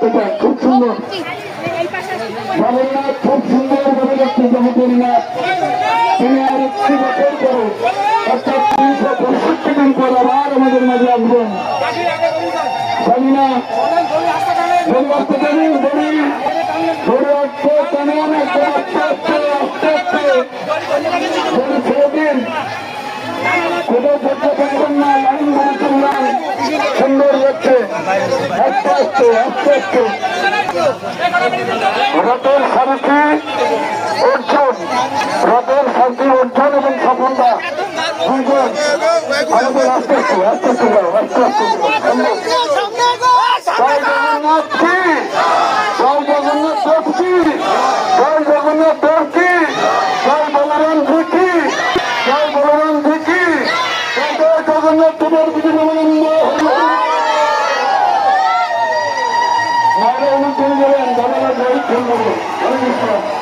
থেকে খুব সুন্দর জগন্নাথ খুব সুন্দর ভাবে যাচ্ছে জগন্নাথ তিনি আর একটি বছর করে অর্থাৎ 365 দিন পর আবার আমাদের মাঝে আসবেন জানি না কোথাও করতে পারবেন না লাইন ধরে চললাম সুন্দর যাচ্ছে আস্তে আস্তে আস্তে আস্তে রথের সারথি অর্জুন রথের সারথি অর্জুন এবং সফলতা দুইজন আমাদের আস্তে আস্তে আস্তে আস্তে আস্তে আস্তে জয় জগন্নাথ কি জয় জগন্নাথ দেব কি জয় জগন্নাথ দেব কি জয় বলরাম জি কি জয় বলরাম জি কি জয় জগন্নাথ দেবের বিজয়ানন্দ মায়ের অনুকূল বলেন বাবারা জয় ধন্যবাদ।